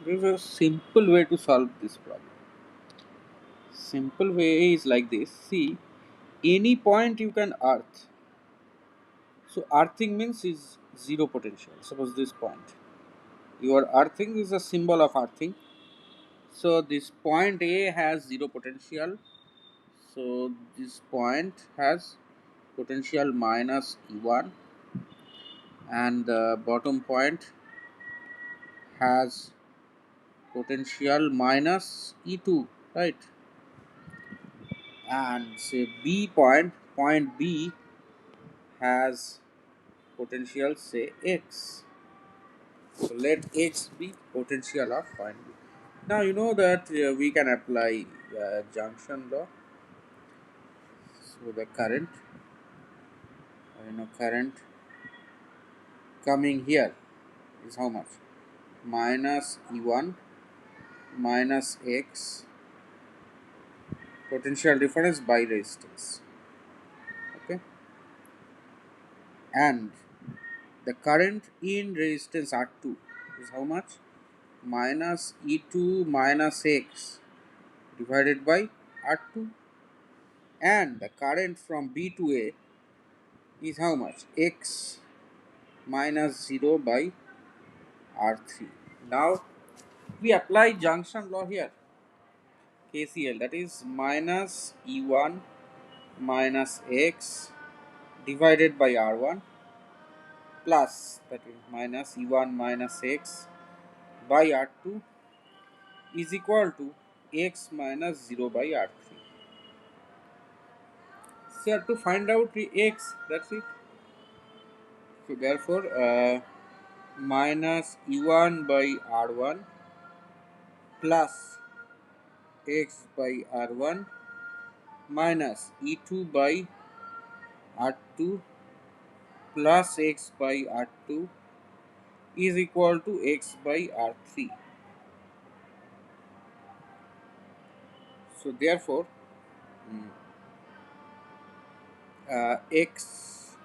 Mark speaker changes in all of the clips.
Speaker 1: There is a simple way to solve this problem. Simple way is like this. See, any point you can earth. So earthing means is zero potential. Suppose this point. Your earthing is a symbol of earthing. So this point A has zero potential. So this point has potential minus E1, and the bottom point has potential minus E2, right? And say point B has potential say X. So let X be potential of point B. Now you know that we can apply junction law. So the current, current coming here is how much? Minus E1 minus X, potential difference by resistance. Okay, and the current in resistance R2 is how much? Minus E2 minus X divided by R2, and the current from B to A is how much? X minus 0 by R3. Now we apply junction law here, KCL, that is minus E1 minus X divided by R1 plus, that is minus E1 minus X by R2 is equal to X minus 0 by R3. So you have to find out the X, that's it. So therefore minus E1 by R1 plus X by R1 minus E2 by R2 plus X by R2 is equal to X by R3. So therefore X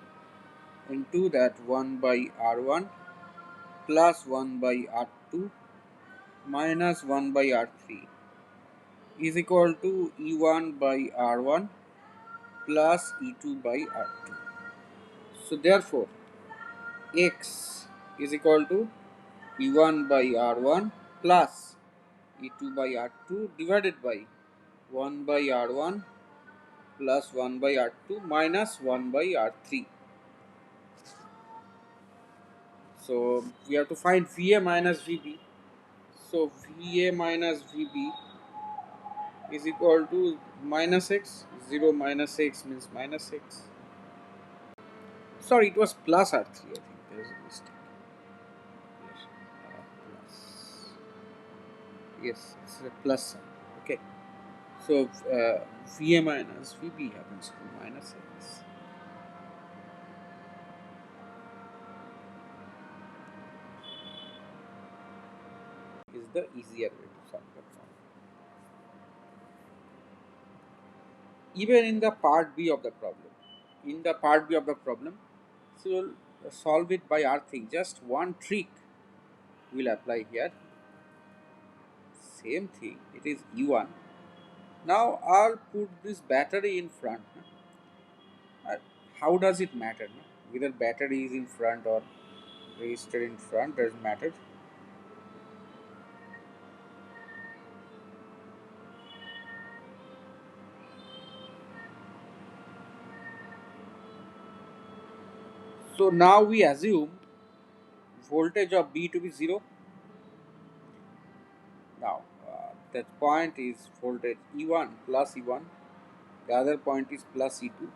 Speaker 1: into that 1 by R1 plus 1 by R2 minus 1 by R3 is equal to E1 by R1 plus E2 by R2. So therefore X is equal to E1 by R1 plus E2 by R2 divided by 1 by R1 plus 1 by R2 minus 1 by R3. So we have to find VA minus VB. So VA minus VB is equal to minus X. 0 minus X means minus X. Sorry, it was plus R3. I think there is a mistake. Yes, plus. Yes, it's a plus sign. Okay. So VA minus VB happens to minus X. Is the easier way to solve the problem. Even in the part B of the problem, so we'll solve it by our thing. Just one trick we'll apply here. Same thing. It is E1. Now I'll put this battery in front. Uh, How does it matter? Whether battery is in front or resistor in front doesn't matter. So now we assume voltage of B to be 0. Now that point is voltage E1 plus E1. The other point is plus E2.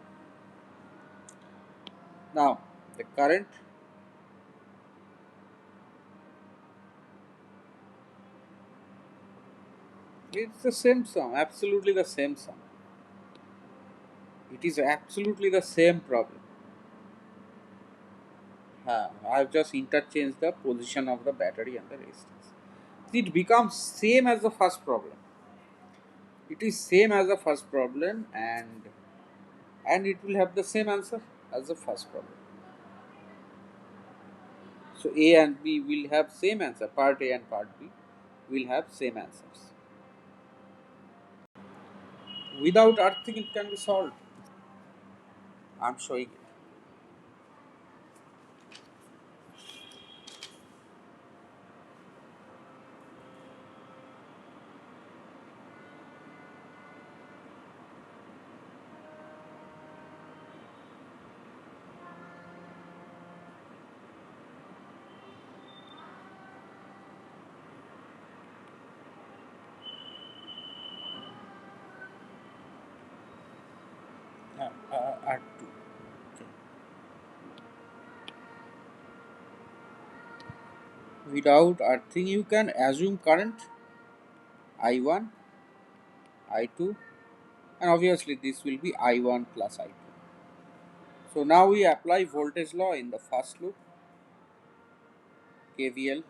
Speaker 1: Now the current is the same sum, absolutely the same sum. It is absolutely the same problem. I have just interchanged the position of the battery and the resistance. It becomes same as the first problem. It is same as the first problem, and it will have the same answer as the first problem. So A and B will have same answer, part A and part B. we'll have same answers. Without earthing, it can be solved. I'm showing it. R2. Okay. Without earthing, you can assume current I1, I2, and obviously this will be I1 plus I2. So now we apply voltage law in the first loop, KVL,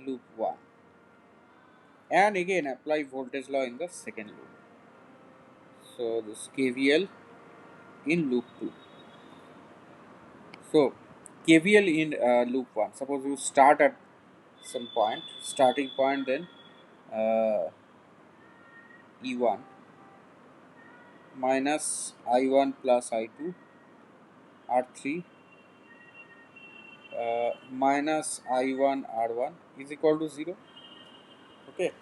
Speaker 1: loop 1, and again apply voltage law in the second loop. So this KVL in loop 2. So KVL in loop 1. Suppose you start at some point, starting point, then E1 minus I1 plus I2 R3 minus I1 R1 is equal to 0. Okay.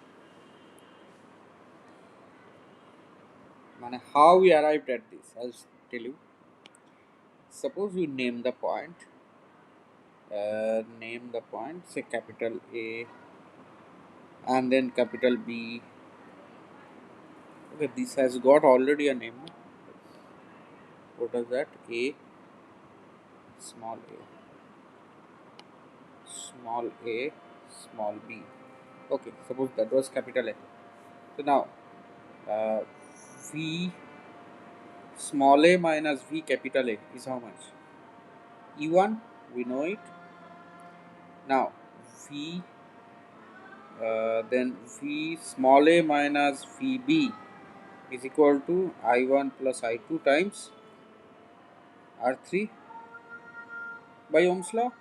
Speaker 1: How we arrived at this, I'll tell you. Suppose you name the point, say capital A and then capital B. Okay, this has got already a name. What is that? A, small a, small a, small b. Okay, suppose that was capital A. So now uh, V small a minus V capital A is how much? E1, we know it. Now V then V small a minus VB is equal to I1 plus I2 times R3 by Ohm's law,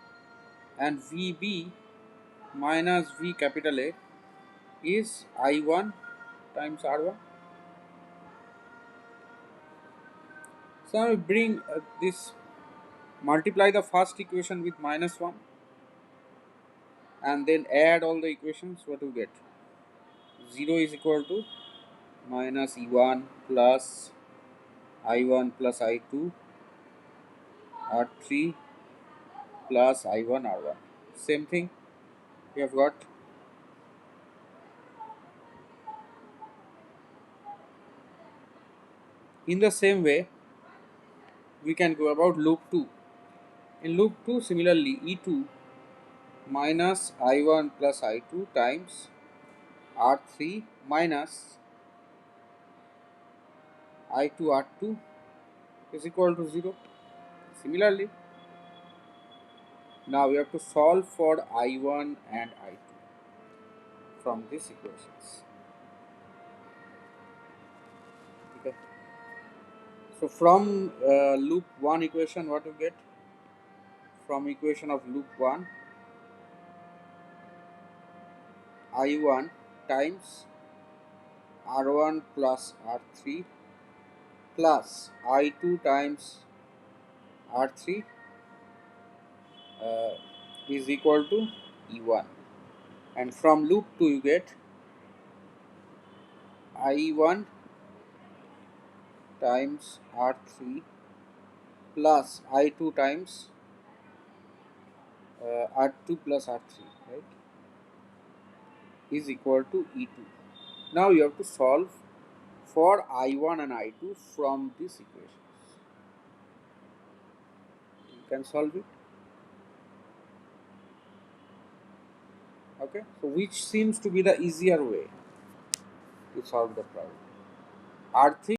Speaker 1: and VB minus V capital A is I1 times R1. So now we bring this, multiply the first equation with minus 1 and then add all the equations. What do you get? 0 is equal to minus E1 plus I1 plus I2 R3 plus I1 R1. Same thing we have got. In the same way, we can go about loop 2. In loop 2, similarly, E2 minus I1 plus I2 times R3 minus I2 R2 is equal to 0. Similarly, now we have to solve for I1 and I2 from these equations. Okay. So from loop 1 equation, what you get? From equation of loop 1, I1 times R1 plus R3 plus I2 times R3 uh, is equal to E1, and from loop 2 you get I1 times R3 plus I2 times R2 plus R3, right, is equal to E2. Now you have to solve for I1 and I2 from these equations. You can solve it. Okay, so which seems to be the easier way to solve the problem? R3